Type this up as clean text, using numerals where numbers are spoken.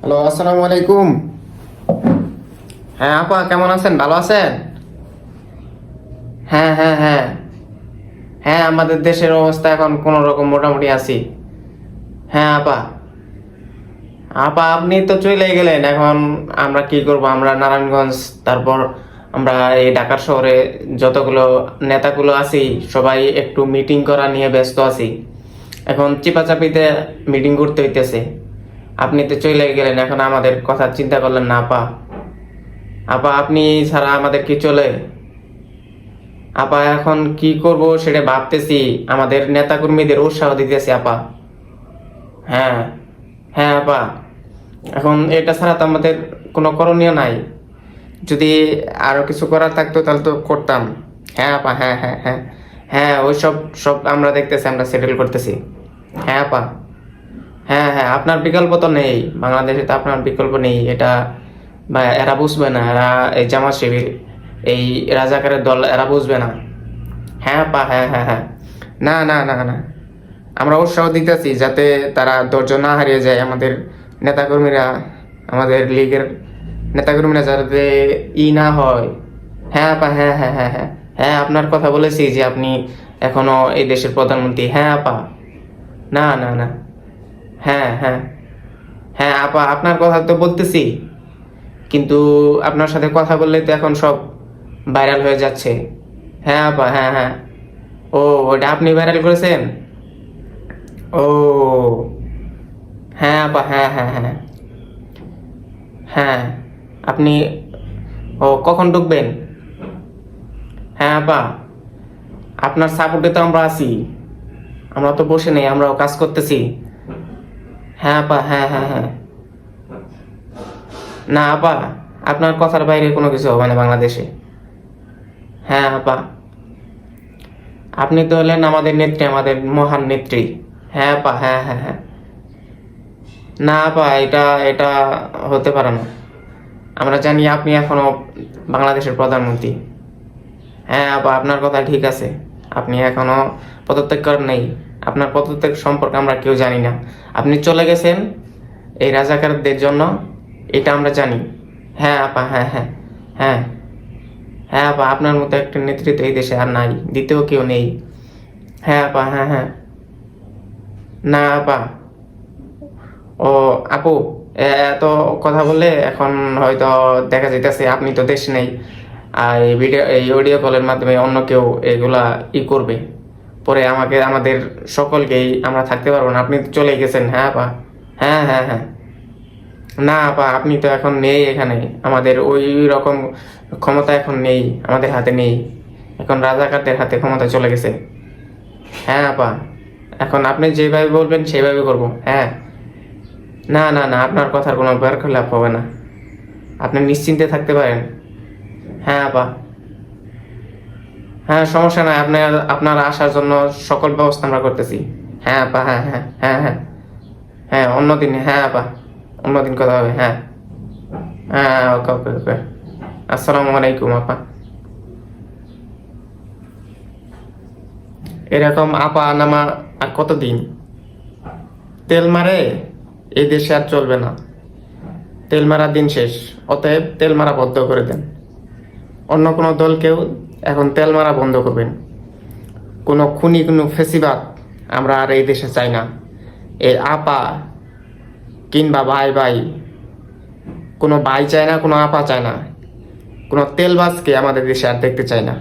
Hello, আসসালামু আলাইকুম। হ্যাঁ আপা, কেমন আছেন? ভালো আছেন? হ্যাঁ হ্যাঁ হ্যাঁ। হ্যাঁ, আমাদের দেশের অবস্থা এখন কোন রকম মোটামুটি আছি। হ্যাঁ আপা। আপা, আপনি তো চলে গেলেন, এখন আমরা কি করব? আমরা নারায়ণগঞ্জ, তারপর আমরা এই ঢাকার শহরে যতগুলো নেতাগুলো আছি, সবাই একটু মিটিং করা নিয়ে ব্যস্ত আছি। এখন চিপাচাপিতে মিটিং করতে হইতেছে। আপনি তো চলে গেলেন, এখন আমাদের কথা চিন্তা করলেন না আপা? আপা, আপনি ছাড়া আমাদের কি চলে? আপা, এখন কি করব সেটা ভাবতেছি। আমাদের নেতাকর্মীদের উৎসাহ দিতেছি আপা। হ্যাঁ হ্যাঁ আপা, এখন এটা ছাড়া তো আমাদের কোনো করণীয় নাই। যদি আরো কিছু করার থাকতো তাহলে তো করতাম। হ্যাঁ আপা, হ্যাঁ হ্যাঁ হ্যাঁ। হ্যাঁ, ওই সব সব আমরা দেখতেছি, আমরা সেটেল করতেছি। হ্যাঁ আপা। হ্যাঁ হ্যাঁ, আপনার বিকল্প তো নেই, বাংলাদেশে তো আপনার বিকল্প নেই এটা। বা এরা বুঝবে না, এরা এই জামাত শিবির, এই রাজাকারের দল, এরা বুঝবে না। হ্যাঁ আপা, হ্যাঁ হ্যাঁ হ্যাঁ। না না না না, আমরা উৎসাহ দিতেছি যাতে তারা ধৈর্য না হারিয়ে যায়, আমাদের নেতাকর্মীরা, আমাদের লীগের নেতাকর্মীরা যাতে না হয়। হ্যাঁ আপা, হ্যাঁ হ্যাঁ হ্যাঁ হ্যাঁ। হ্যাঁ, আপনার কথা বলেছি যে আপনি এখনো এই দেশের প্রধানমন্ত্রী। হ্যাঁ আপা। না না না। হ্যাঁ হ্যাঁ হ্যাঁ আপা, আপনার কথা তো বলতেছি, কিন্তু আপনার সাথে কথা বললে তো এখন সব ভাইরাল হয়ে যাচ্ছে। হ্যাঁ আপা, হ্যাঁ হ্যাঁ। ও, ওটা আপনি ভাইরাল করেছেন? ও, হ্যাঁ আপা, হ্যাঁ হ্যাঁ হ্যাঁ হ্যাঁ। আপনি, ও কখন ঢুকবেন? হ্যাঁ আপা, আপনার সাপোর্টে তো আমরা আছি, আমরা তো বসে নেই, আমরাও কাজ করতেছি। হ্যাঁ আপা, হ্যাঁ হ্যাঁ হ্যাঁ। না আপা, আপনার কথার বাইরে কোনো কিছু হবে না বাংলাদেশে। হ্যাঁ আপা, আপনি তো হলেন আমাদের নেত্রী, আমাদের মহান নেত্রী। হ্যাঁ আপা, হ্যাঁ হ্যাঁ হ্যাঁ। না আপা, এটা এটা হতে পারে না। আমরা জানি আপনি এখনো বাংলাদেশের প্রধানমন্ত্রী। হ্যাঁ আপা, আপনার কথা ঠিক আছে, আপনি এখনো পদত্যাগ করেন নাই। আপনার পদত্যাগ সম্পর্কে আমরা কেউ জানি না। আপনি চলে গেছেন এই রাজাকারদের জন্য, এটা আমরা জানি। হ্যাঁ আপা, হ্যাঁ হ্যাঁ হ্যাঁ হ্যাঁ আপা, আপনার মতো একটা নেতৃত্ব এই দেশে আর নাই, দ্বিতীয় কেউ নেই। হ্যাঁ আপা, হ্যাঁ হ্যাঁ। না আপা। ও আপু, এত কথা বললে এখন হয়তো দেখা যাইতেছে আপনি তো দেশ নেই, আর এই ভিডিও, এই অডিও কলের মাধ্যমে অন্য কেউ এগুলা করবে, পরে আমাকে, আমাদের সকলকেই আমরা থাকতে পারবো না। আপনি তো চলে গেছেন। হ্যাঁ আপা। হ্যাঁ হ্যাঁ হ্যাঁ। না আপা, আপনি তো এখন নেই এখানে, আমাদের ওই রকম ক্ষমতা এখন নেই, আমাদের হাতে নেই, এখন রাজাকারদের হাতে ক্ষমতা চলে গেছে। হ্যাঁ আপা, এখন আপনি যেভাবে বলবেন সেভাবে করব। হ্যাঁ। না না না, আপনার কথার কোনো খেলাপ হবে না, আপনি নিশ্চিন্তে থাকতে পারেন। হ্যাঁ আপা। হ্যাঁ, সমস্যা নাই, আপনার আপনার আসার জন্য সকল ব্যবস্থা আমরা করতেছি। হ্যাঁ আপা, হ্যাঁ হ্যাঁ হ্যাঁ হ্যাঁ হ্যাঁ। অন্যদিন, হ্যাঁ আপা, অন্যদিন কথা হবে। হ্যাঁ হ্যাঁ, ওকে ওকে ওকে। আসসালামু আলাইকুম আপা। এরকম আপা নামা আর কতদিন? তেল মারে এই দেশে আর চলবে না, তেল মারার দিন শেষ। অতএব তেল মারা বন্ধ করে দেন, অন্য কোনো দলকেও এখন তেল মারা বন্ধ করবেন। কোনো খুনি, কোনো ফেসিবাদ আমরা আর এই দেশে চাই না। এই আপা কিংবা ভাই ভাই, কোনো ভাই চায় না, কোনো আপা চায় না, কোনো তেলবাজকে আমাদের দেশে আর দেখতে চাই না।